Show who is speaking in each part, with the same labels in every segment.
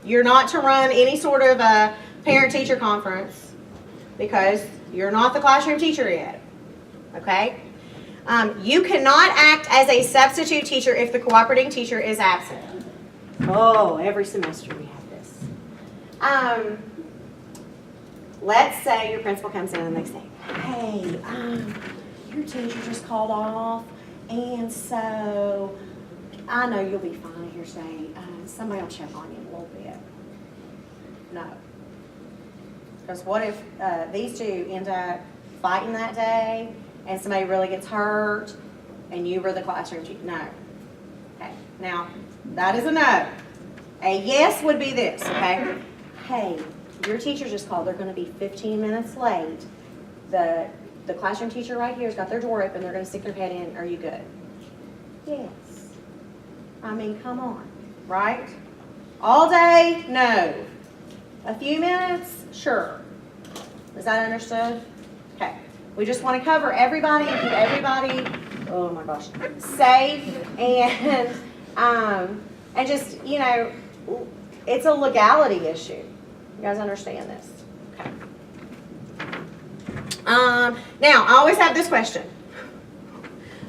Speaker 1: You're not to run any sort of a parent-teacher conference because you're not the classroom teacher yet, okay? You cannot act as a substitute teacher if the cooperating teacher is absent. Oh, every semester we have this. Let's say your principal comes in and they say, hey, your teacher just called off, and so I know you'll be fine here today. Somebody will check on you a little bit. No. Because what if these two end up fighting that day and somebody really gets hurt and you were the classroom teacher? No. Okay. Now, that is a no. A yes would be this, okay? Hey, your teacher just called. They're going to be 15 minutes late. The classroom teacher right here has got their door open. They're going to stick their head in. Are you good? Yes. I mean, come on, right? All day? No. A few minutes? Sure. Is that understood? Okay. We just want to cover everybody and keep everybody, oh my gosh, safe and just, you know, it's a legality issue. You guys understand this? Okay. Now, I always have this question.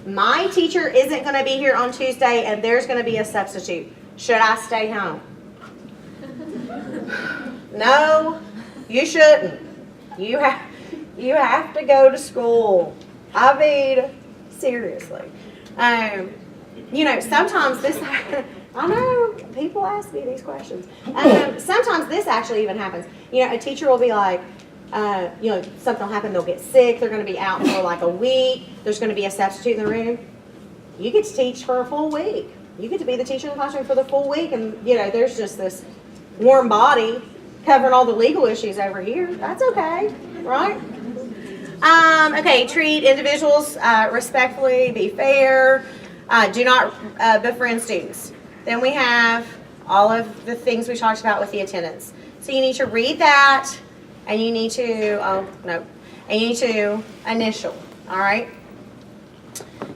Speaker 1: My teacher isn't going to be here on Tuesday and there's going to be a substitute. Should I stay home? No, you shouldn't. You have to go to school. I mean, seriously. You know, sometimes this, I know people ask me these questions. Sometimes this actually even happens. You know, a teacher will be like, you know, something will happen, they'll get sick, they're going to be out for like a week, there's going to be a substitute in the room. You get to teach for a full week. You get to be the teacher in the classroom for the full week, and, you know, there's just this warm body covering all the legal issues over here. That's okay, right? Okay, treat individuals respectfully, be fair, do not befriend students. Then we have all of the things we talked about with the attendance. So you need to read that, and you need to, and you need to initial, all right?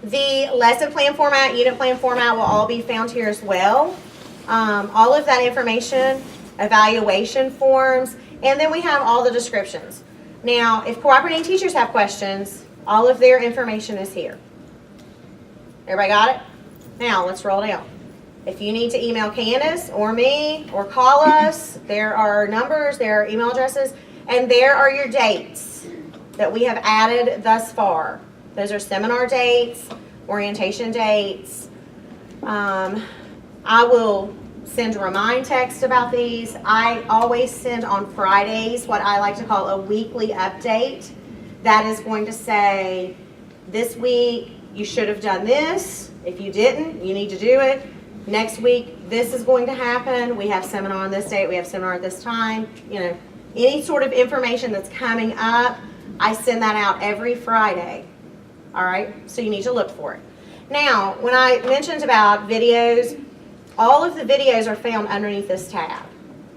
Speaker 1: The lesson plan format, unit plan format will all be found here as well. All of that information, evaluation forms, and then we have all the descriptions. Now, if cooperating teachers have questions, all of their information is here. Everybody got it? Now, let's roll down. If you need to email Candace or me or call us, there are numbers, there are email addresses, and there are your dates that we have added thus far. Those are seminar dates, orientation dates. I will send remind text about these. I always send on Fridays what I like to call a weekly update. That is going to say, this week you should have done this. If you didn't, you need to do it. Next week, this is going to happen. We have seminar on this date. We have seminar at this time. You know, any sort of information that's coming up, I send that out every Friday. All right, so you need to look for it. Now, when I mentioned about videos, all of the videos are found underneath this tab.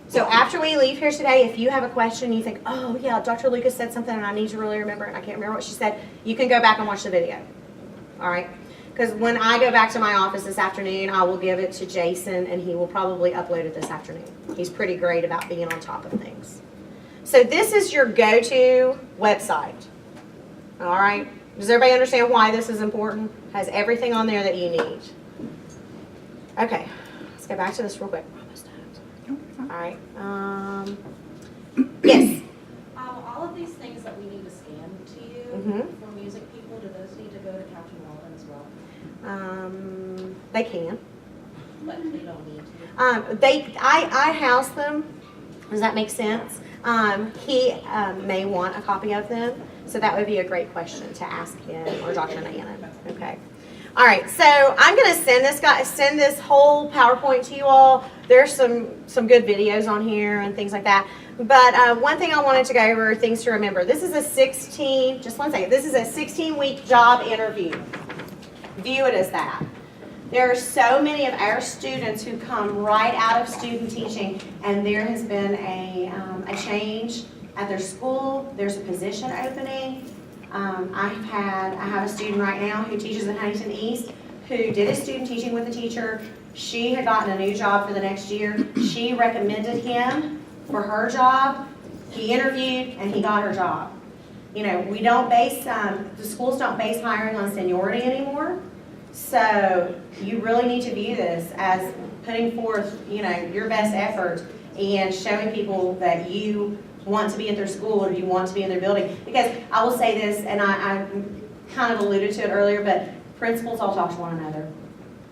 Speaker 1: So after we leave here today, if you have a question, you think, oh yeah, Dr. Lucas said something and I need to really remember it and I can't remember what she said, you can go back and watch the video. All right, because when I go back to my office this afternoon, I will give it to Jason and he will probably upload it this afternoon. He's pretty great about being on top of things. So this is your go-to website. All right. Does everybody understand why this is important? Has everything on there that you need. Okay, let's go back to this real quick. All right. Yes.
Speaker 2: All of these things that we need to scan to you for music people, do those need to go to Captain Walden as well?
Speaker 1: They can.
Speaker 2: But they don't need to.
Speaker 1: I house them. Does that make sense? He may want a copy of them. So that would be a great question to ask him or Dr. Nana. Okay. All right. So I'm going to send this whole PowerPoint to you all. There's some good videos on here and things like that. But one thing I wanted to go over, things to remember. This is a 16-week job interview. View it as that. There are so many of our students who come right out of student teaching, and there has been a change at their school. There's a position opening. I have a student right now who teaches at Huntington East who did his student teaching with a teacher, She had gotten a new job for the next year. She recommended him for her job. He interviewed and he got her job. You know, we don't base, the schools don't base hiring on seniority anymore. So you really need to view this as putting forth, you know, your best effort and showing people that you want to be at their school or you want to be in their building. Because I will say this, and I kind of alluded to it earlier, but principals all talk to one another.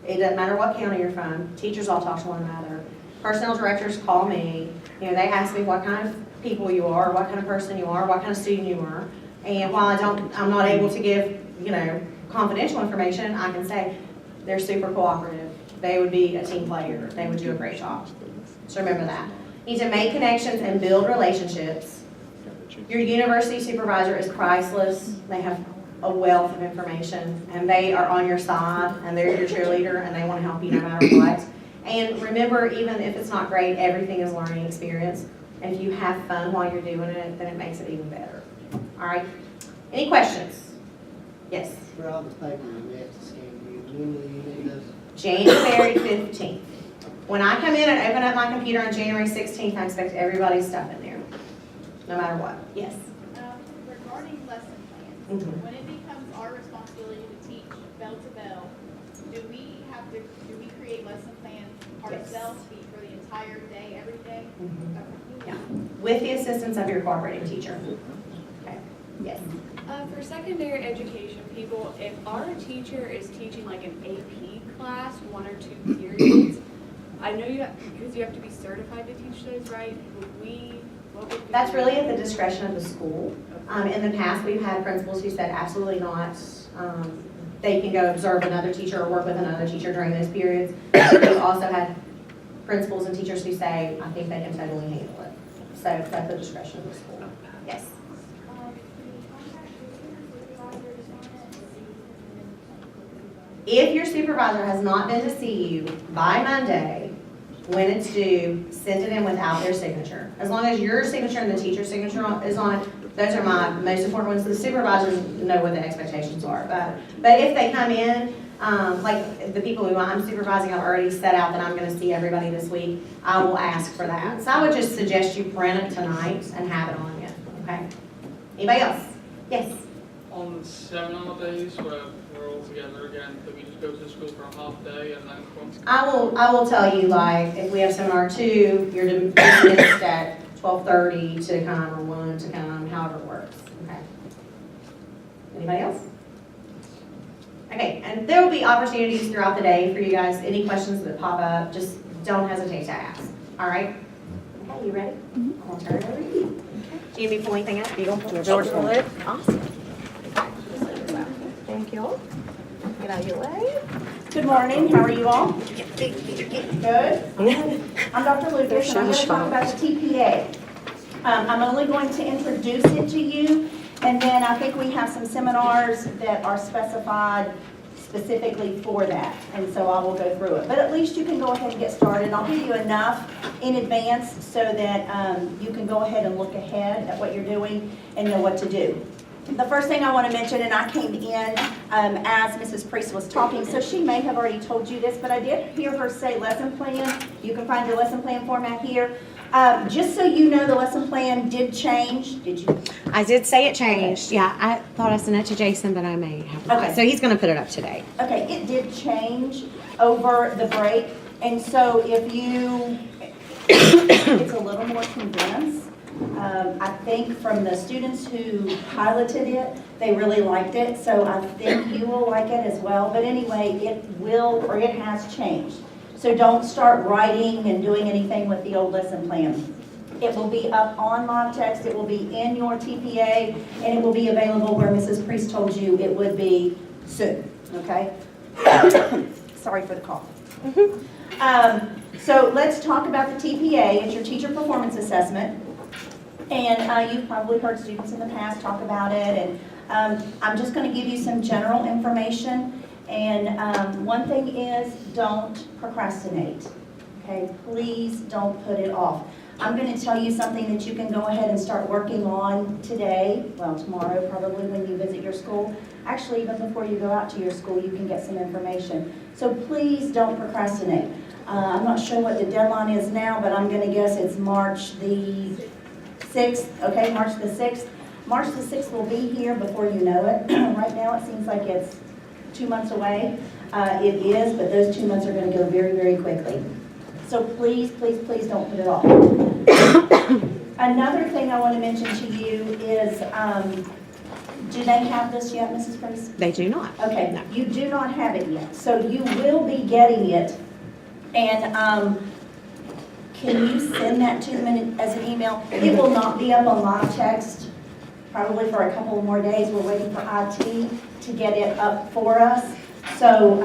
Speaker 1: It doesn't matter what county you're from, teachers all talk to one another. Personnel directors call me, you know, they ask me what kind of people you are, what kind of person you are, what kind of student you are. And while I'm not able to give, you know, confidential information, I can say they're super cooperative. They would be a team player. They would do a great job. So remember that. You need to make connections and build relationships. Your university supervisor is priceless. They have a wealth of information, and they are on your side, and they're your cheerleader, and they want to help you no matter what. And remember, even if it's not great, everything is learning experience. And if you have fun while you're doing it, then it makes it even better. All right? Any questions? Yes?
Speaker 3: Well, I was thinking the next scheme, when will you need us?
Speaker 1: January 15th. When I come in and open up my computer on January 16th, I expect everybody's stuff in there, no matter what. Yes?
Speaker 4: Regarding lesson plans,
Speaker 1: Mhm.
Speaker 4: when it becomes our responsibility to teach bell to bell, do we create lesson plans ourselves for the entire day, every day? Okay.
Speaker 1: Yeah. With the assistance of your cooperating teacher. Okay. Yes?
Speaker 5: For secondary education people, if our teacher is teaching like an AP class, 1 or 2 periods, I know because you have to be certified to teach those, right? What would we
Speaker 1: That's
Speaker 5: do?
Speaker 1: really at the discretion of the school. In the past, we've had principals who said absolutely not. They can go observe another teacher or work with another teacher during those periods. We've also had principals and teachers who say, I think they can totally handle it. So it's at the discretion of the school. Yes? If your supervisor has not been to see you by Monday, when it's due, send it in without their signature. As long as your signature and the teacher's signature is on it, those are my most important ones. The supervisors know what the expectations are. But if they come in, like the people who I'm supervising, I've already set out that I'm going to see everybody this week, I will ask for that. So I would just suggest you print it tonight and have it on you, okay? Anybody else? Yes?
Speaker 6: On seminar days where we're all together again, do we just go to school for a half day and then come?
Speaker 1: I will tell you, like, if we have seminar 2, you're dismissed at 12:30 to come, or 1 to come, however it works, okay? Anybody else? Okay, and there will be opportunities throughout the day for you guys. Any questions that pop up, just don't hesitate to ask, all right? Okay, you ready? I'll turn it over to you. Do you need me to pull anything out? You don't pull the doors full lid? Awesome. Thank you all. Get out of your way.
Speaker 7: Good morning, how are you all? Good. I'm Dr. Lucas, and I'm going to talk about the TPA. I'm only going to introduce it to you, and then I think we have some seminars that are specified specifically for that, and so I will go through it. But at least you can go ahead and get started. I'll give you enough in advance so that you can go ahead and look ahead at what you're doing and know what to do. The first thing I want to mention, and I came in as Mrs. Priest was talking, so she may have already told you this, but I did hear her say lesson plan. You can find your lesson plan format here. Just so you know, the lesson plan did change. Did you?
Speaker 1: I did say it changed. Yeah, I thought I sent it to Jason, but I may have not.
Speaker 7: Okay.
Speaker 1: So he's going to put it up today.
Speaker 7: Okay, it did change over the break, and so if you, it's a little more condensed. I think from the students who piloted it, they really liked it, so I think you will like it as well. But anyway, it will, or it has changed. So don't start writing and doing anything with the old lesson plan. It will be up on LiveText, it will be in your TPA, and it will be available where Mrs. Priest told you it would be soon, okay? Sorry for the cough. So let's talk about the TPA. It's your teacher performance assessment. And you've probably heard students in the past talk about it, and I'm just going to give you some general information. And one thing is, don't procrastinate, okay? Please don't put it off. I'm going to tell you something that you can go ahead and start working on today, well, tomorrow probably when you visit your school. Actually, even before you go out to your school, you can get some information. So please don't procrastinate. I'm not sure what the deadline is now, but I'm going to guess it's March the 6th, okay, March the 6th. March the 6th will be here before you know it. Right now, it seems like it's 2 months away. It is, but those 2 months are going to go very, very quickly. So please, please, please don't put it off. Another thing I want to mention to you is, do they have this yet, Mrs. Price?
Speaker 1: They do not.
Speaker 7: Okay,
Speaker 1: No.
Speaker 7: you do not have it yet, so you will be getting it. And can you send that to them as an email? It will not be up on live text, probably for a couple more days. We're waiting for IT to get it up for us. So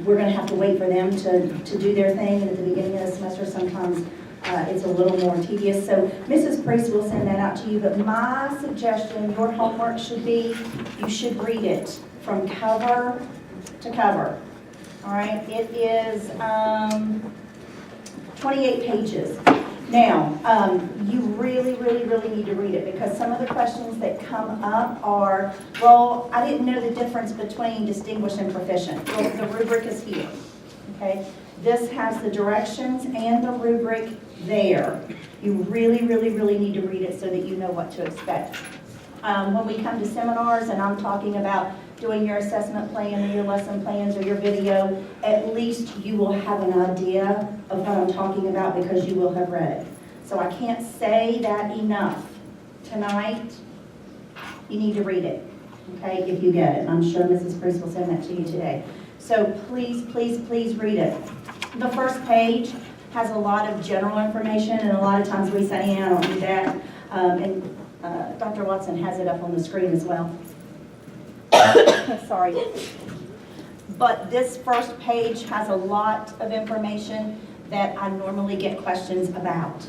Speaker 7: we're going to have to wait for them to do their thing. And at the beginning of the semester, sometimes it's a little more tedious. So Mrs. Priest will send that out to you. But my suggestion, your homework should be, you should read it from cover to cover. All right, it is 28 pages. Now, you really, really, really need to read it because some of the questions that come up are, well, I didn't know the difference between distinguished and proficient. Well, the rubric is here, okay? This has the directions and the rubric there. You really, really, really need to read it so that you know what to expect. When we come to seminars and I'm talking about doing your assessment plan or your lesson plans or your video, at least you will have an idea of what I'm talking about because you will have read it. So I can't say that enough. Tonight, you need to read it, okay, if you get it. I'm sure Mrs. Priest will send that to you today. So please, please, please read it. The first page has a lot of general information, and a lot of times we say, yeah, I don't need that. Dr. Watson has it up on the screen as well. Sorry. But this first page has a lot of information that I normally get questions about.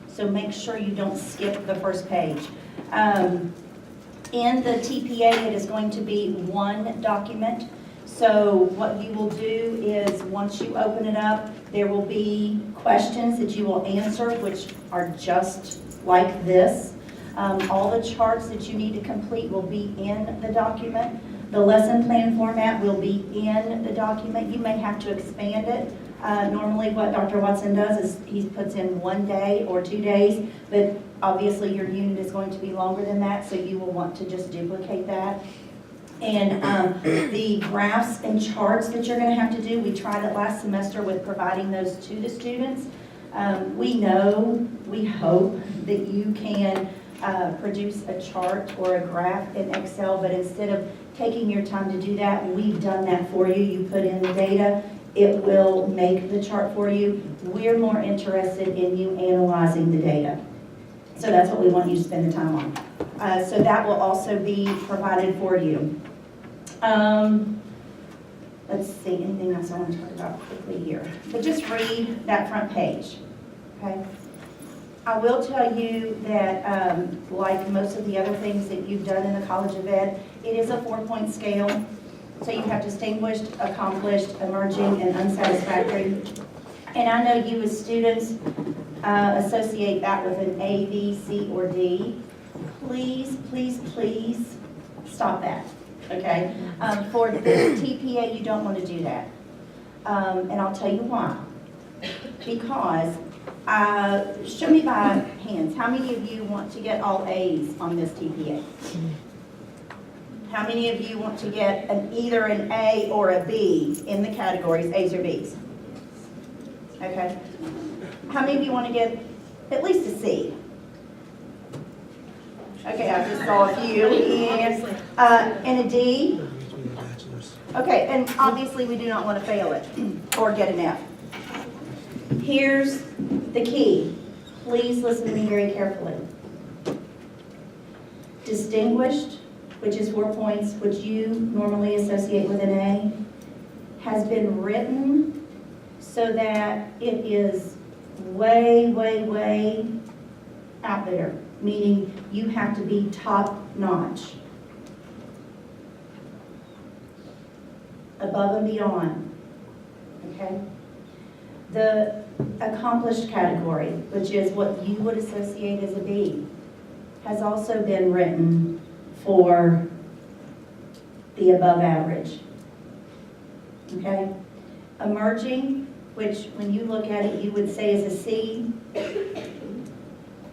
Speaker 7: So make sure you don't skip the first page. In the TPA, it is going to be one document. So what you will do is once you open it up, there will be questions that you will answer, which are just like this. All the charts that you need to complete will be in the document. The lesson plan format will be in the document. You may have to expand it. Normally what Dr. Watson does is he puts in 1 day or 2 days, but obviously your unit is going to be longer than that, so you will want to just duplicate that. And the graphs and charts that you're going to have to do, we tried it last semester with providing those to the students. We hope that you can produce a chart or a graph in Excel, but instead of taking your time to do that, we've done that for you. You put in the data, it will make the chart for you. We're more interested in you analyzing the data. So that's what we want you to spend the time on. So that will also be provided for you. Let's see, anything else I want to talk about quickly here. But just read that front page, okay? I will tell you that, like most of the other things that you've done in the College of Ed, it is a 4-point scale. So you have distinguished, accomplished, emerging, and unsatisfactory. And I know you as students associate that with an A, B, C, or D. Please, please, please stop that, okay? For the TPA, you don't want to do that. And I'll tell you why. Because show me by hands, how many of you want to get all A's on this TPA? How many of you want to get either an A or a B in the categories, A's or B's? Okay. How many of you want to get at least a C? Okay, I just saw a few. And a D? Okay, and obviously we do not want to fail it or get an F. Here's the key. Please listen to me very carefully. Distinguished, which is 4 points, which you normally associate with an A, has been written so that it is way, way, way out there, meaning you have to be top notch, above and beyond, okay? The accomplished category, which is what you would associate as a B, has also been written for the above average. Okay? Emerging, which when you look at it, you would say is a C,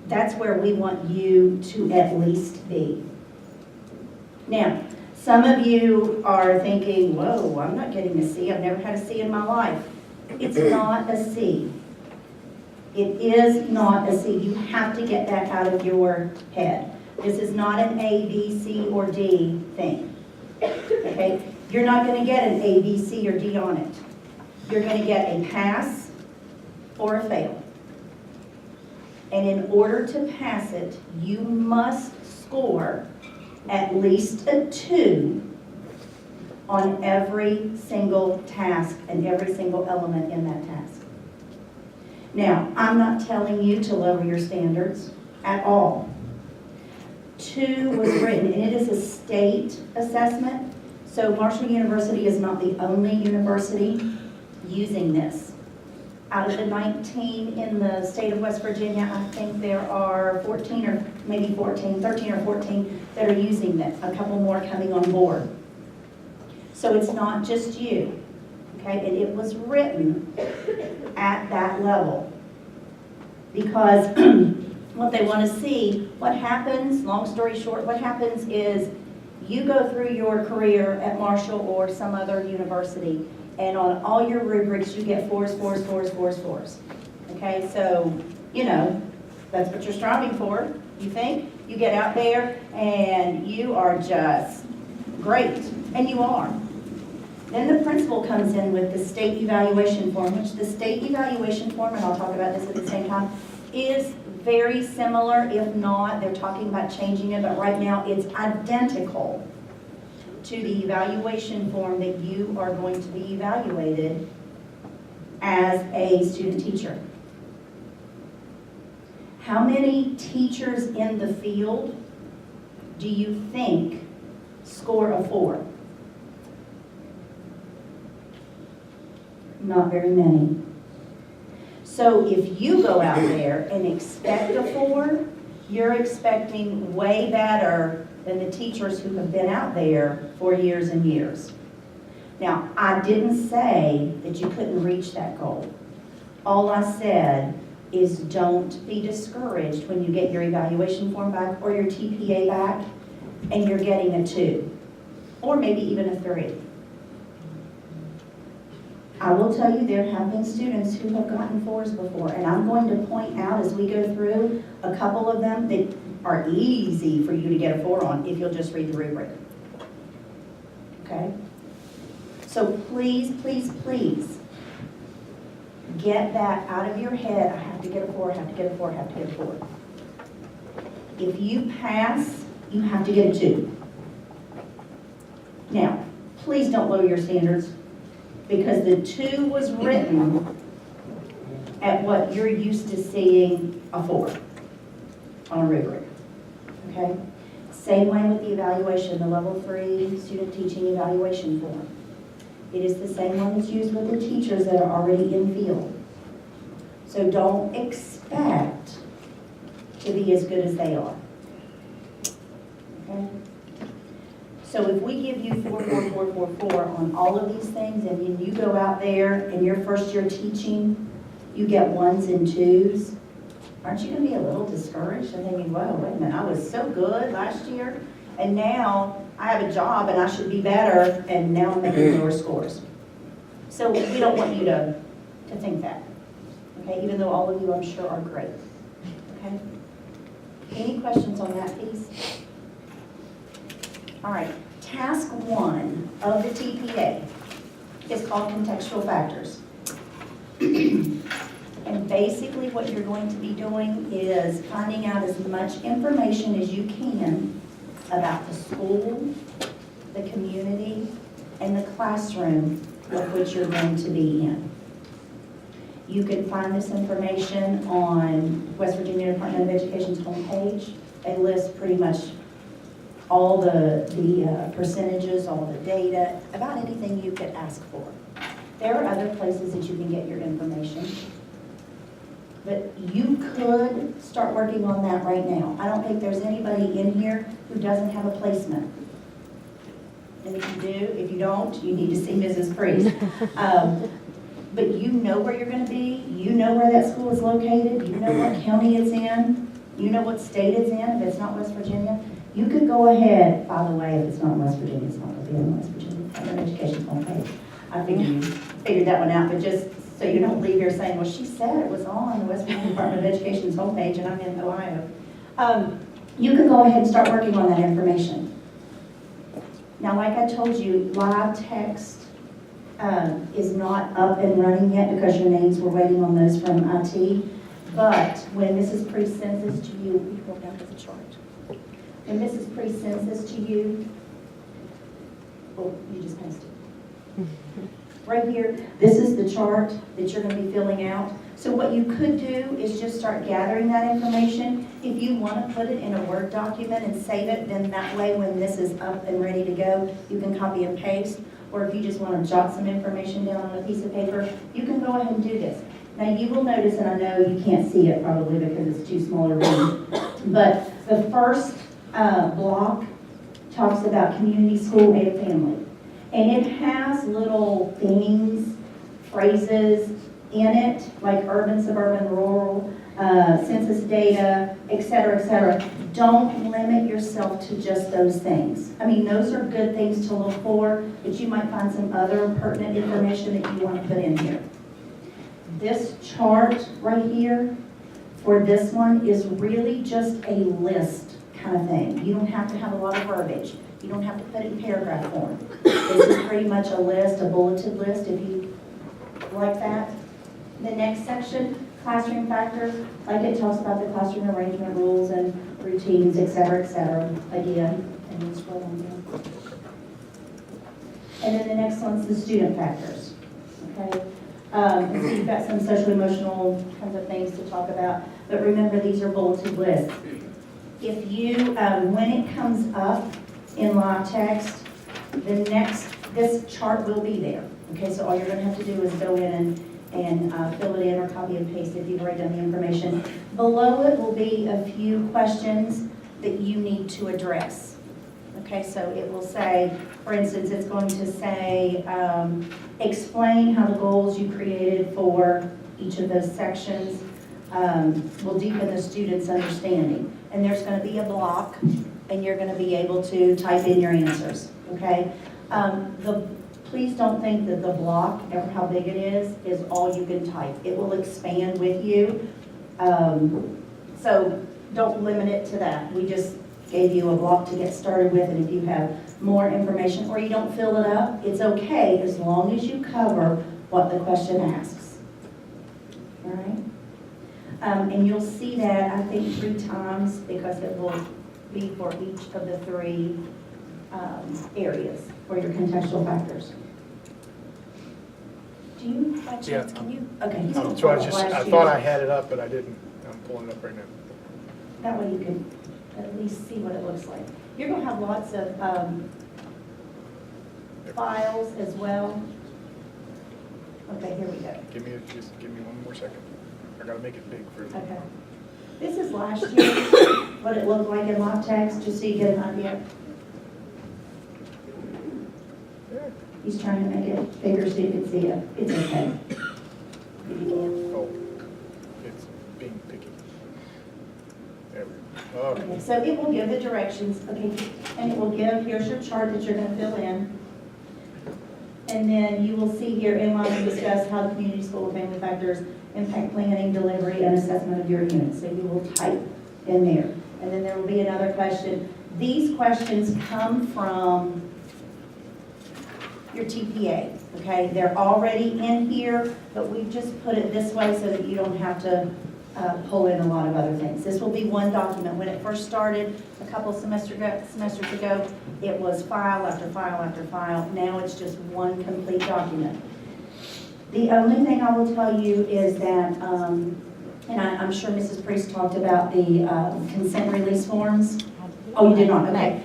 Speaker 7: that's where we want you to at least be. Now, some of you are thinking, whoa, I'm not getting a C. I've never had a C in my life. It's not a C. It is not a C. You have to get that out of your head. This is not an A, B, C, or D thing. Okay? You're not going to get an A, B, C, or D on it. You're going to get a pass or a fail. And in order to pass it, you must score at least a 2 on every single task and every single element in that task. Now, I'm not telling you to lower your standards at all. 2 was written, and it is a state assessment, so Marshall University is not the only university using this. Out of the 19 in the state of West Virginia, I think there are 14 or maybe 14, 13 or 14 that are using this. A couple more coming on board. So it's not just you, okay? And it was written at that level because what they want to see, what happens, long story short, what happens is you go through your career at Marshall or some other university, and on all your rubrics, you get 4s, 4s, 4s, 4s, 4s. Okay, so, you know, that's what you're striving for, you think? You get out there and you are just great, and you are. Then the principal comes in with the state evaluation form, which the state evaluation form, and I'll talk about this at the same time, is very similar, if not, they're talking about changing it, but right now it's identical to the evaluation form that you are going to be evaluated as a student teacher. How many teachers in the field do you think score a 4? Not very many. So if you go out there and expect a 4, you're expecting way better than the teachers who have been out there for years and years. Now, I didn't say that you couldn't reach that goal. All I said is don't be discouraged when you get your evaluation form back or your TPA back and you're getting a 2 or maybe even a 3. I will tell you there have been students who have gotten 4s before, and I'm going to point out as we go through a couple of them that are easy for you to get a 4 on if you'll just read the rubric. Okay? So please, please, please get that out of your head. I have to get a 4, I have to get a 4, I have to get a 4. If you pass, you have to get a 2. Now, please don't lower your standards because the 2 was written at what you're used to seeing a 4 on a rubric. Okay? Same way with the evaluation, the level 3 student teaching evaluation form. It is the same one that's used with the teachers that are already in field. So don't expect to be as good as they are. Okay? So if we give you 4, 4, 4, 4, 4 on all of these things, and then you go out there in your first year teaching, you get 1s and 2s, aren't you going to be a little discouraged and thinking, whoa, wait a minute, I was so good last year, and now I have a job and I should be better, and now I'm making lower scores. So we don't want you to think that, okay? Even though all of you, I'm sure, are great, okay? Any questions on that piece? All right, task 1 of the TPA is called contextual factors. And basically what you're going to be doing is finding out as much information as you can about the school, the community, and the classroom of which you're going to be in. You can find this information on West Virginia Department of Education's homepage. They list pretty much all the percentages, all the data, about anything you could ask for. There are other places that you can get your information. But you could start working on that right now. I don't think there's anybody in here who doesn't have a placement. And if you do, if you don't, you need to see Mrs. Priest. But you know where you're gonna be, you know where that school is located, you know what county it's in, you know what state it's in, if it's not West Virginia. You could go ahead, by the way, if it's not West Virginia, it's not gonna be in West Virginia, Department of Education's homepage. I figured you figured that one out, but just so you don't leave here saying, well, she said it was on the West Virginia Department of Education's homepage and I'm in Ohio. You can go ahead and start working on that information. Now, like I told you, live text is not up and running yet because your names were waiting on those from IT. But when Mrs. Priest sends this to you, we go down to the chart. When Mrs. Priest sends this to you, oh, you just missed it. Right here, this is the chart that you're going to be filling out. So what you could do is just start gathering that information. If you want to put it in a Word document and save it, then that way when this is up and ready to go, you can copy and paste. Or if you just want to jot some information down on a piece of paper, you can go ahead and do this. Now you will notice, and I know you can't see it probably because it's too small to read, but the first block talks about community, school, and family. And it has little things, phrases in it, like urban, suburban, rural, census data, et cetera, don't limit yourself to just those things. I mean, those are good things to look for, but you might find some other pertinent information that you want to put in here. This chart right here for this one is really just a list kind of thing. You don't have to have a lot of verbiage. You don't have to put it in paragraph form. This is pretty much a list, a bulleted list, if you like that. The next section, classroom factors, like it talks about the classroom arrangement rules and routines, et cetera, again, and then scroll on down. And then the next one's the student factors, okay? And so you've got some social emotional kinds of things to talk about, but remember these are bulleted lists. If you, when it comes up in live text, this chart will be there, okay? So all you're gonna have to do is go in and fill it in or copy and paste if you've already done the information. Below it will be a few questions that you need to address. Okay, so it will say, for instance, it's going to say, explain how the goals you created for each of those sections will deepen the student's understanding. And there's going to be a block, and you're going to be able to type in your answers, okay? Please don't think that the block, ever how big it is all you can type. It will expand with you. So don't limit it to that. We just gave you a block to get started with, and if you have more information or you don't fill it up, it's okay as long as you cover what the question asks. All right? And you'll see that, I think, 3 times because it will be for each of the 3 areas for your contextual factors. Do you, by chance, can you? Okay. he's gonna
Speaker 8: So
Speaker 7: pull up last
Speaker 8: I
Speaker 7: year's.
Speaker 8: thought I had it up, but I didn't. I'm pulling it up right now.
Speaker 7: That way you can at least see what it looks like. You're going to have lots of files as well. Okay, here we go.
Speaker 8: Just give me one more second. I gotta make it big for you.
Speaker 7: Okay. This is last year, what it looked like in live text, just so you get an idea. He's trying to make it bigger so you can see it. It's okay. If you can.
Speaker 8: Oh, it's being picky. There we go. Okay.
Speaker 7: Okay, so it will give the directions, okay, and it will give, here's your chart that you're gonna fill in. And then you will see here in line to discuss how the community, school, and family factors impact planning, delivery, and assessment of your units. So you will type in there. And then there will be another question. These questions come from your TPA, okay? They're already in here, but we've just put it this way so that you don't have to pull in a lot of other things. This will be one document. When it first started a couple semesters ago, it was file after file after file. Now it's just one complete document. The only thing I will tell you is that, and I'm sure Mrs. Priest talked about the consent release forms. Oh, you did not, okay.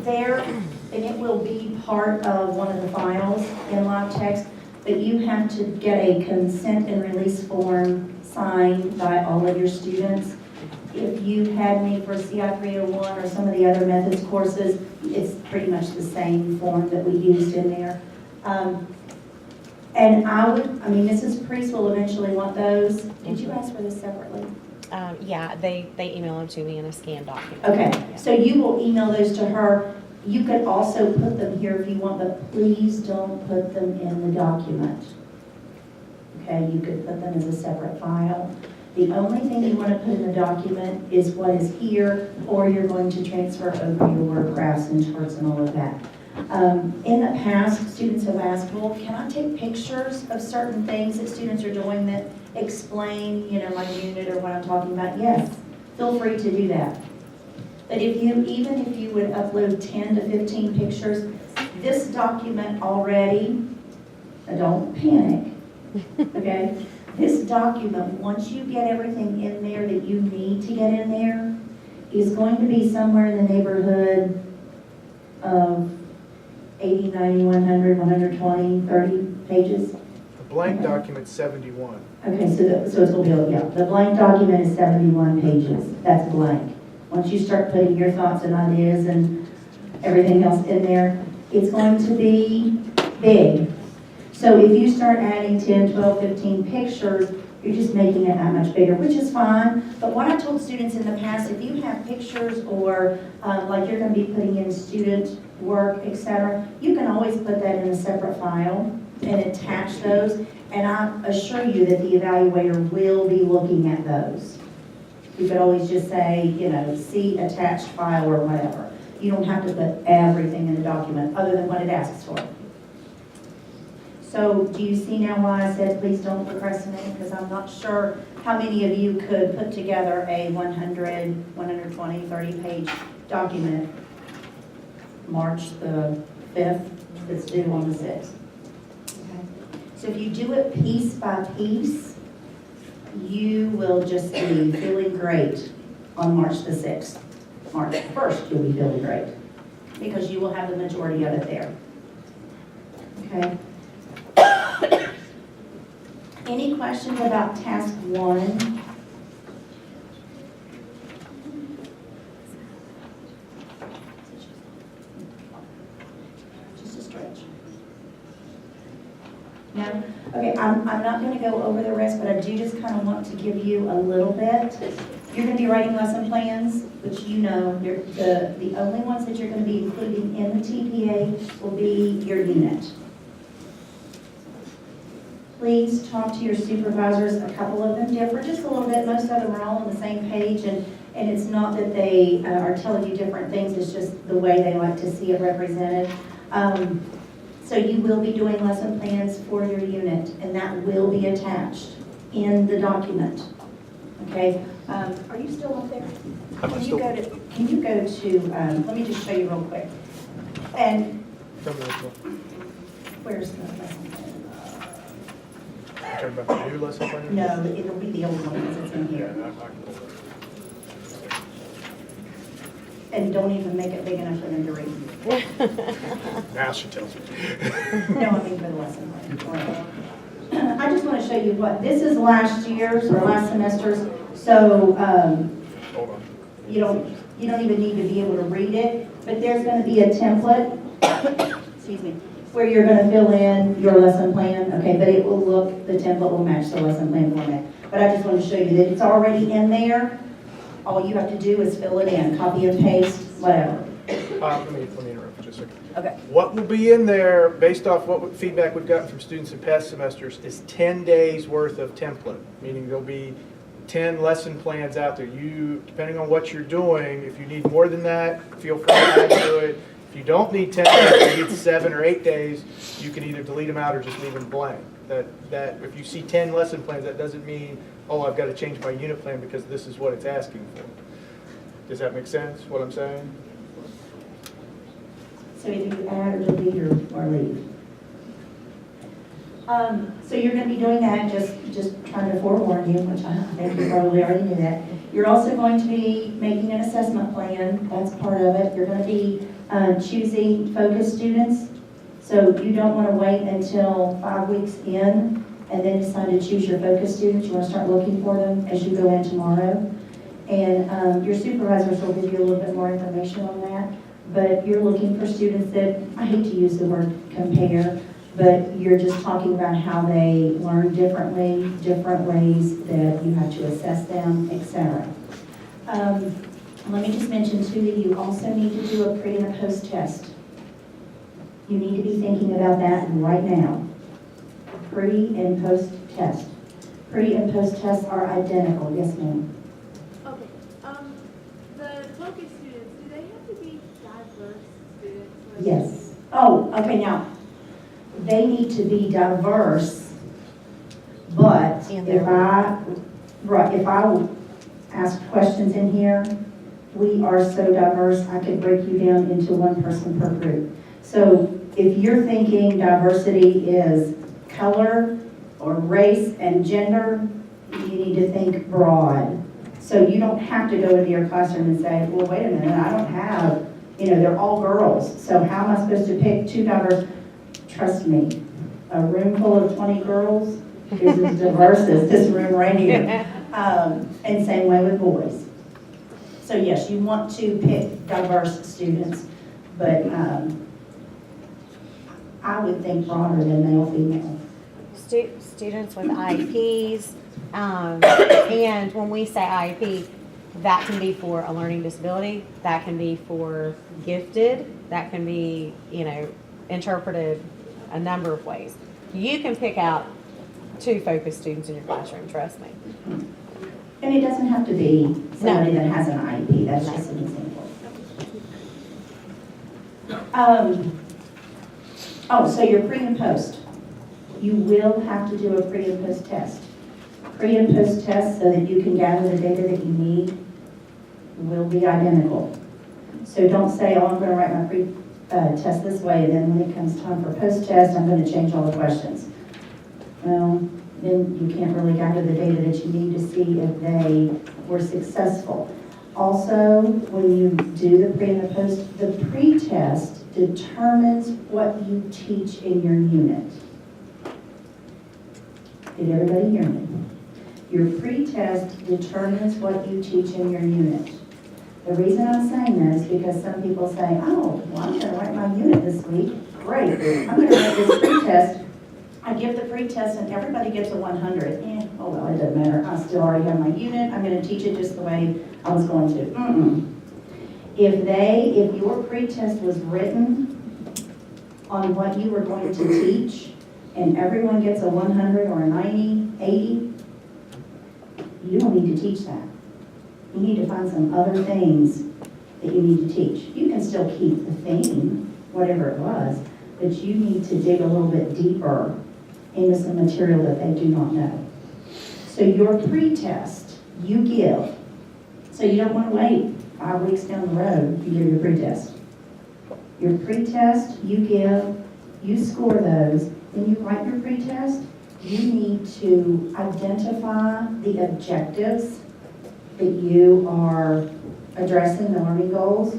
Speaker 7: There, and it will be part of one of the files in live text, but you have to get a consent and release form signed by all of your students. If you had me for CI 301 or some of the other methods courses, it's pretty much the same form that we used in there. And Mrs. Priest will eventually want those. Did you ask for this separately?
Speaker 1: Yeah, they email them to me in a scanned document.
Speaker 7: Okay, so you will email those to her. You could also put them here if you want, but please don't put them in the document. Okay, you could put them as a separate file. The only thing you want to put in the document is what is here, or you're going to transfer over your word graphs and charts and all of that. In the past, students have asked, well, can I take pictures of certain things that students are doing that explain, my unit or what I'm talking about? Yes, feel free to do that. But even if you would upload 10 to 15 pictures, this document already, don't panic, okay? This document, once you get everything in there that you need to get in there, is going to be somewhere in the neighborhood of 80, 90, 100, 120, 30 pages.
Speaker 8: The blank document's 71.
Speaker 7: Okay, so it's going to be, the blank document is 71 pages. That's blank. Once you start putting your thoughts and ideas and everything else in there, it's going to be big. So if you start adding 10, 12, 15 pictures, you're just making it that much bigger, which is fine. But what I told students in the past, if you have pictures or like you're going to be putting in student work, etc., you can always put that in a separate file and attach those. And I assure you that the evaluator will be looking at those. You could always just say, see attached file or whatever. You don't have to put everything in the document other than what it asks for. So do you see now why I said please don't procrastinate? Because I'm not sure how many of you could put together a 100, 120, 30-page document March the 5th that's due on the 6th. Okay. So if you do it piece by piece, you will just be feeling great on March the 6th. March 1st, you'll be feeling great because you will have the majority of it there. Okay. Any questions about task 1? Just a stretch. No? Okay, I'm not going to go over the rest, but I do just kind of want to give you a little bit. You're going to be writing lesson plans, which the only ones that you're going to be including in the TPA will be your unit. Please talk to your supervisors, a couple of them differ just a little bit. Most of them are all on the same page, and it's not that they are telling you different things, it's just the way they like to see it represented. So you will be doing lesson plans for your unit, and that will be attached in the document. Okay? Are you still up there? Can you go to, let me just show you real quick. And where's the lesson plan?
Speaker 8: Talking about the new lesson plan?
Speaker 7: No, it'll be the old one that's in
Speaker 8: Yeah,
Speaker 7: here.
Speaker 8: I can pull it.
Speaker 7: And don't even make it big enough for them to read.
Speaker 8: Now she tells me.
Speaker 7: No, I mean for the lesson plan. I just want to show you this is last year's or last semester's, so
Speaker 8: Hold on.
Speaker 7: you don't even need to be able to read it, but there's going to be a template, excuse me, where you're going to fill in your lesson plan, okay, but it will the template will match the lesson plan format. But I just want to show you that it's already in there. All you have to do is fill it in, copy and paste, whatever.
Speaker 8: Let me interrupt for just a second.
Speaker 7: Okay.
Speaker 8: What will be in there, based off what feedback we've gotten from students in past semesters, is 10 days worth of template, meaning there'll be 10 lesson plans out there. You, depending on what you're doing, if you need more than that, feel free to add to it. If you don't need 10 days, you need 7 or 8 days, you can either delete them out or just leave them blank. That if you see 10 lesson plans, that doesn't mean, oh, I've got to change my unit plan because this is what it's asking for. Does that make sense, what I'm saying?
Speaker 7: So either you add or delete or leave. So you're going to be doing that, just trying to forewarn you, which I think you probably already knew that. You're also going to be making an assessment plan. That's part of it. You're going to be choosing focus students. So you don't want to wait until 5 weeks in and then decide to choose your focus students. You want to start looking for them as you go in tomorrow. And your supervisors will give you a little bit more information on that. But you're looking for students that, I hate to use the word compare, but you're just talking about how they learn differently, different ways that you have to assess them, etc. Let me just mention too that you also need to do a pre and a post test. You need to be thinking about that right now. Pre and post test. Pre and post tests are identical. Yes, ma'am.
Speaker 4: Okay, the focus students, do they have to be diverse students? Like-
Speaker 7: Yes. Oh, okay, now, they need to be diverse, but
Speaker 1: In
Speaker 7: if I ask questions in here, we are so diverse, I could break you down into one person per group. So if you're thinking diversity is color or race and gender, you need to think broad. So you don't have to go into your classroom and say, well, wait a minute, I don't have, they're all girls, so how am I supposed to pick two diverse? Trust me, a room full of 20 girls is as diverse as this room right here. And same way with boys. So yes, you want to pick diverse students, but I would think broader than male, female.
Speaker 1: Students with IEPs, and when we say IEP, that can be for a learning disability, that can be for gifted, that can be, interpreted a number of ways. You can pick out 2 focus students in your classroom, trust me.
Speaker 7: And it doesn't have to be somebody that has an IEP, that's just an example. So your pre and post. You will have to do a pre and post test. Pre and post test so that you can gather the data that you need will be identical. So don't say, oh, I'm going to write my pre test this way, and then when it comes time for post test, I'm going to change all the questions. Well, then you can't really gather the data that you need to see if they were successful. Also, when you do the pre and the post, the pre-test determines what you teach in your unit. Did everybody hear me? Your pre-test determines what you teach in your unit. The reason I'm saying that is because some people say, oh, well, I'm going to write my unit this week. Great, I'm going to write this pre-test. I give the pre-test and everybody gets a 100. Oh, well, it doesn't matter. I still already have my unit. I'm going to teach it just the way I was going to. If your pre-test was written on what you were going to teach and everyone gets a 100 or a 90, 80, you don't need to teach that. You need to find some other things that you need to teach. You can still keep the theme, whatever it was, but you need to dig a little bit deeper into some material that they do not know. So your pre-test, you give. So you don't want to wait 5 weeks down the road to give your pre-test. Your pre-test, you give, you score those, then you write your pre-test. You need to identify the objectives that you are addressing, the learning goals,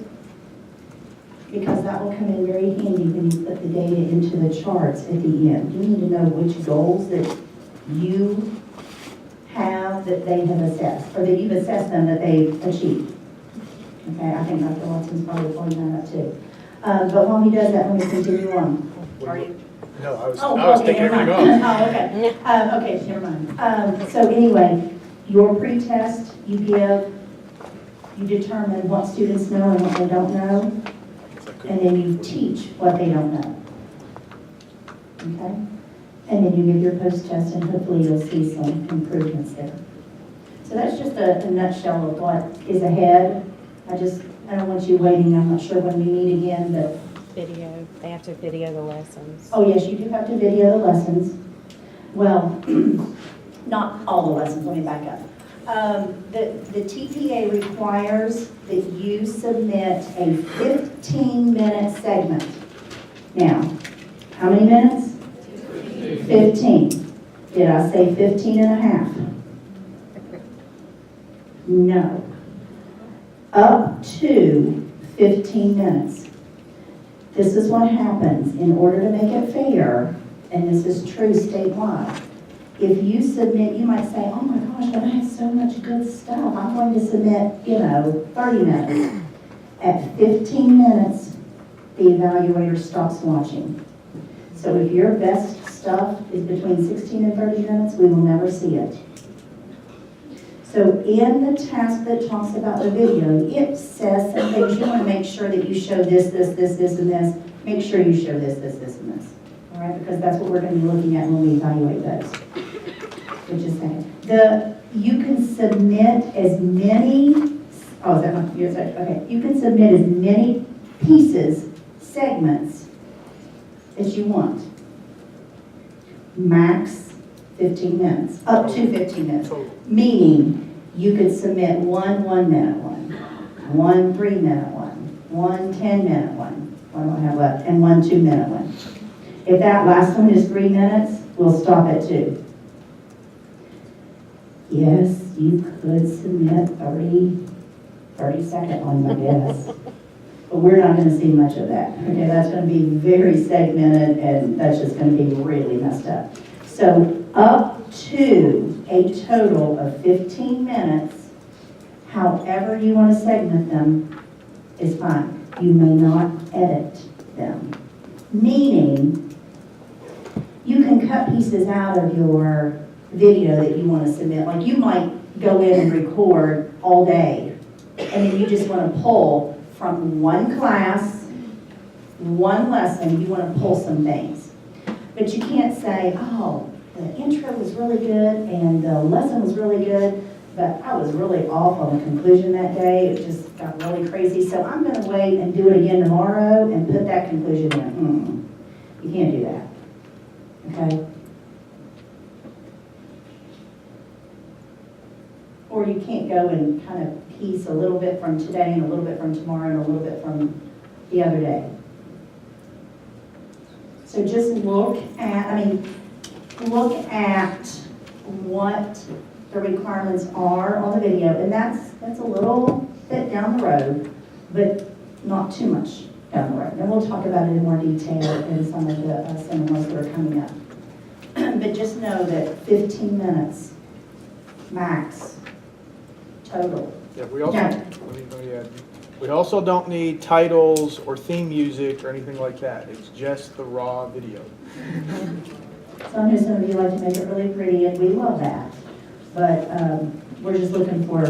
Speaker 7: because that will come in very handy when you put the data into the charts at the end. You need to know which goals that you have that they have assessed, or that you've assessed them that they've achieved. Okay, I think Dr. Watson's probably pulling that up too. But while he does that, let me continue on. Are you?
Speaker 8: No, I was
Speaker 7: Okay,
Speaker 8: taking
Speaker 7: never
Speaker 8: everything
Speaker 7: mind.
Speaker 8: off.
Speaker 7: Oh, okay. Okay, never mind. So anyway, your pre-test, you give, you determine what students know and what they don't know, and then you teach what they don't know. Okay? And then you give your post-test, and hopefully you'll see some improvements there. So that's just a nutshell of what is ahead. I don't want you waiting. I'm not sure when we meet again, but
Speaker 1: Video, they have to video the lessons.
Speaker 7: oh, yes, you do have to video the lessons. Well, not all the lessons, let me back up. The TPA requires that you submit a 15-minute segment. Now, how many minutes? 15. Did I say 15 and a half? No. Up to 15 minutes. This is what happens. In order to make it fair, and this is true statewide, if you submit, you might say, oh my gosh, but I have so much good stuff. I'm going to submit, 30 minutes. At 15 minutes, the evaluator stops watching. So if your best stuff is between 16 and 30 minutes, we will never see it. So in the task that talks about the video, it says some things. You want to make sure that you show this, and this. Make sure you show this, and this. All right, because that's what we're going to be looking at when we evaluate those. Which is second. You can submit as many, oh, is that not your side? Okay. You can submit as many pieces, segments, as you want. Max 15 minutes, up to 15 minutes. Meaning, you could submit one 1-minute one 3-minute one 10-minute one, what do I have left, and one 2-minute one. If that last one is 3 minutes, we'll stop at 2. Yes, you could submit 30-second one, I guess. But we're not going to see much of that. Okay, that's going to be very segmented, and that's just going to be really messed up. So up to a total of 15 minutes, however you want to segment them, is fine. You may not edit them. Meaning, you can cut pieces out of your video that you want to submit. Like you might go in and record all day, and then you just want to pull from one class, one lesson, you want to pull some things. But you can't say, oh, the intro was really good and the lesson was really good, but I was really off on the conclusion that day. It just got really crazy. So I'm going to wait and do it again tomorrow and put that conclusion in. You can't do that. Okay? Or you can't go and kind of piece a little bit from today and a little bit from tomorrow and a little bit from the other day. So just look at what the requirements are on the video, and that's a little bit down the road, but not too much down the road. And we'll talk about it in more detail in some of the seminars that are coming up. But just know that 15 minutes max total.
Speaker 8: Yeah, we also,
Speaker 7: Yeah.
Speaker 8: let me add. We also don't need titles or theme music or anything like that. It's just the raw video.
Speaker 7: So I know some of you like to make it really pretty, and we love that. But we're just looking for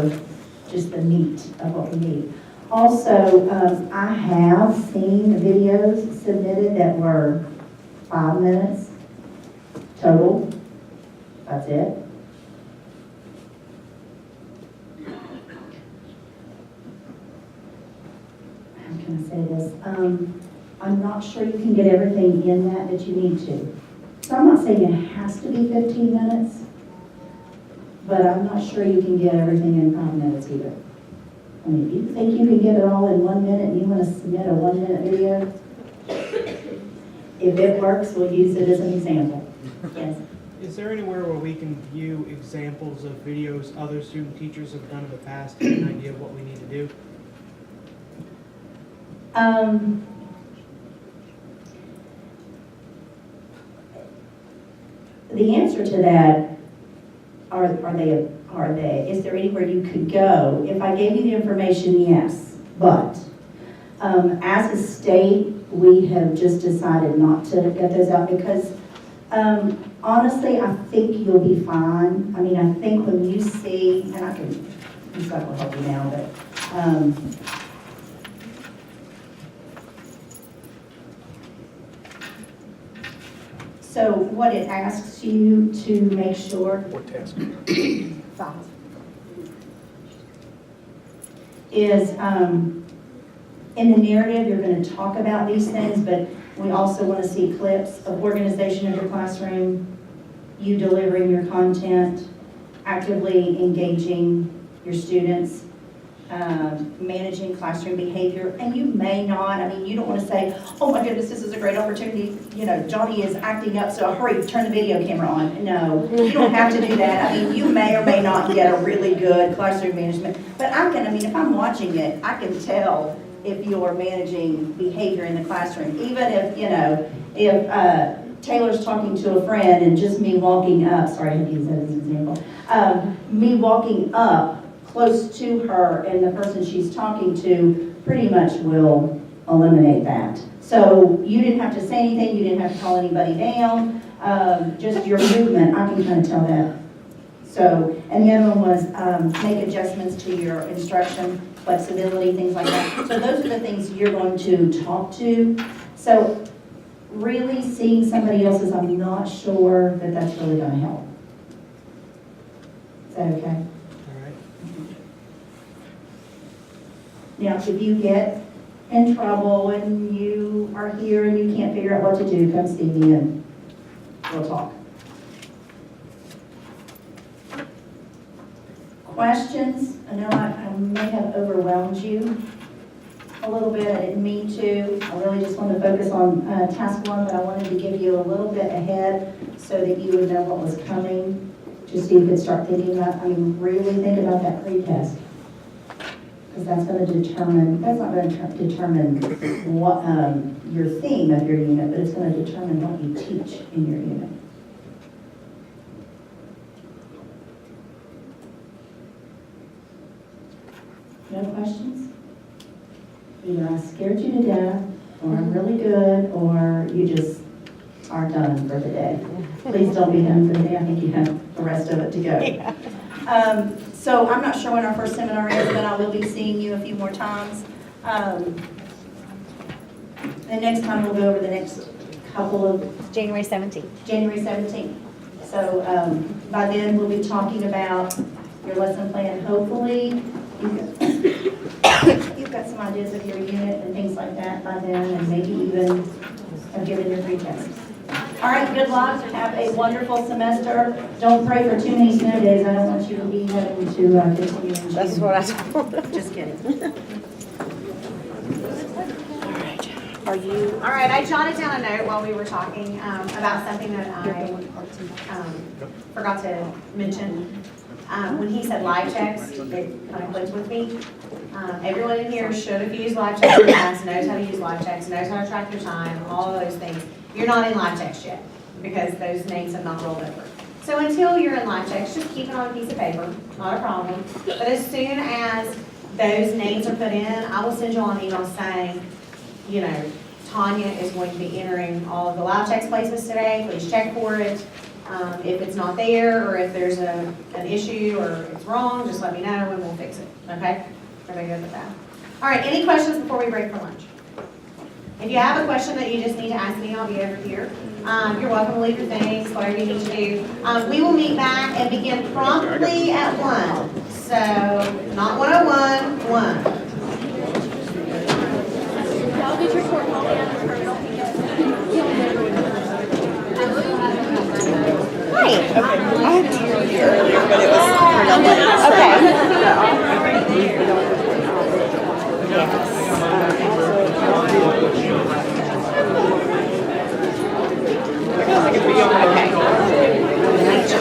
Speaker 7: just the meat of what we need. Also, I have seen videos submitted that were 5 minutes total. That's it. How can I say this? I'm not sure you can get everything in that you need to. So I'm not saying it has to be 15 minutes, but I'm not sure you can get everything in 5 minutes either. I mean, if you think you can get it all in 1 minute and you want to submit a 1-minute video, if it works, we'll use it as an example. Yes.
Speaker 9: Is there anywhere where we can view examples of videos other student teachers have done in the past to get an idea of what we need to do?
Speaker 7: The answer to that, is there anywhere you could go? If I gave you the information, yes, but as a state, we have just decided not to get those out because honestly, I think you'll be fine. I mean, I think when you see, and I can, I'm sorry, will help you now, but so what it asks you to make sure
Speaker 8: What task?
Speaker 7: is in the narrative, you're going to talk about these things, but we also want to see clips of organization of your classroom, you delivering your content, actively engaging your students, managing classroom behavior, and you may not, I mean, you don't want to say, oh my goodness, this is a great opportunity, you know, Johnny is acting up, so hurry, turn the video camera on. No, you don't have to do that. I mean, you may or may not get a really good classroom management, but if I'm watching it, I can tell if you're managing behavior in the classroom, even if, Taylor's talking to a friend and just me walking up, sorry, I had to use that as an example. Me walking up close to her and the person she's talking to pretty much will eliminate that. So you didn't have to say anything, you didn't have to call anybody down, just your movement, I can kind of tell that. So, and the other one was make adjustments to your instruction, flexibility, things like that. So those are the things you're going to talk to. So really seeing somebody else's, I'm not sure that that's really going to help. Is that okay?
Speaker 9: All right.
Speaker 7: Now, if you get in trouble and you are here and you can't figure out what to do, come see me and we'll talk. Questions? I know I may have overwhelmed you a little bit. I didn't mean to. I really just wanted to focus on task 1, but I wanted to give you a little bit ahead so that you would know what was coming, just so you could start thinking about, really think about that pre-test. Because that's going to determine, that's not going to determine what your theme of your unit, but it's going to determine what you teach in your unit. No questions? Either I scared you to death, or I'm really good, or you just are done for the day. Please don't be done for the day. I think you have the rest of it to go. So I'm not sure when our first seminar is, but I will be seeing you a few more times. And next time we'll go over the next couple of
Speaker 1: January 17th.
Speaker 7: January 17th. So by then, we'll be talking about your lesson plan. Hopefully, you've got some ideas of your unit and things like that by then, and maybe even have given your pre-test. All right, good luck. Have a wonderful semester. Don't pray for too many snow days. I don't want you to be having to continue in June.
Speaker 1: That's what I told them.
Speaker 7: Just kidding.
Speaker 1: Are you? All right, I jotted down a note while we were talking about something that I forgot to mention. When he said live checks, it kind of clicked with me. Everyone in here should have used live checks in the past, knows how to use live checks, knows how to track your time, all of those things. You're not in live checks yet because those names have not rolled over. So until you're in live checks, just keep it on a piece of paper, not a problem. But as soon as those names are put in, I will send you all an email saying, you know, Tanya is going to be entering all of the live checks placements today. Please check for it. If it's not there, or if there's an issue or it's wrong, just let me know and we'll fix it. Okay? Everybody good with that? All right, any questions before we break for lunch? If you have a question that you just need to ask me, I'll be over here. You're welcome to leave your things, whatever you need to do. We will meet back and begin promptly at 1. So, not 1:01, 1.
Speaker 4: Y'all get your portfolio on the terminal.
Speaker 1: Hi. Okay. I had to hear you earlier, but it was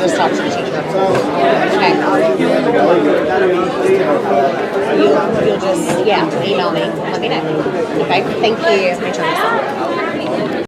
Speaker 1: just talk to the teacher. Okay. You'll just, email me. Let me know. Okay, thank you. Let me turn this on.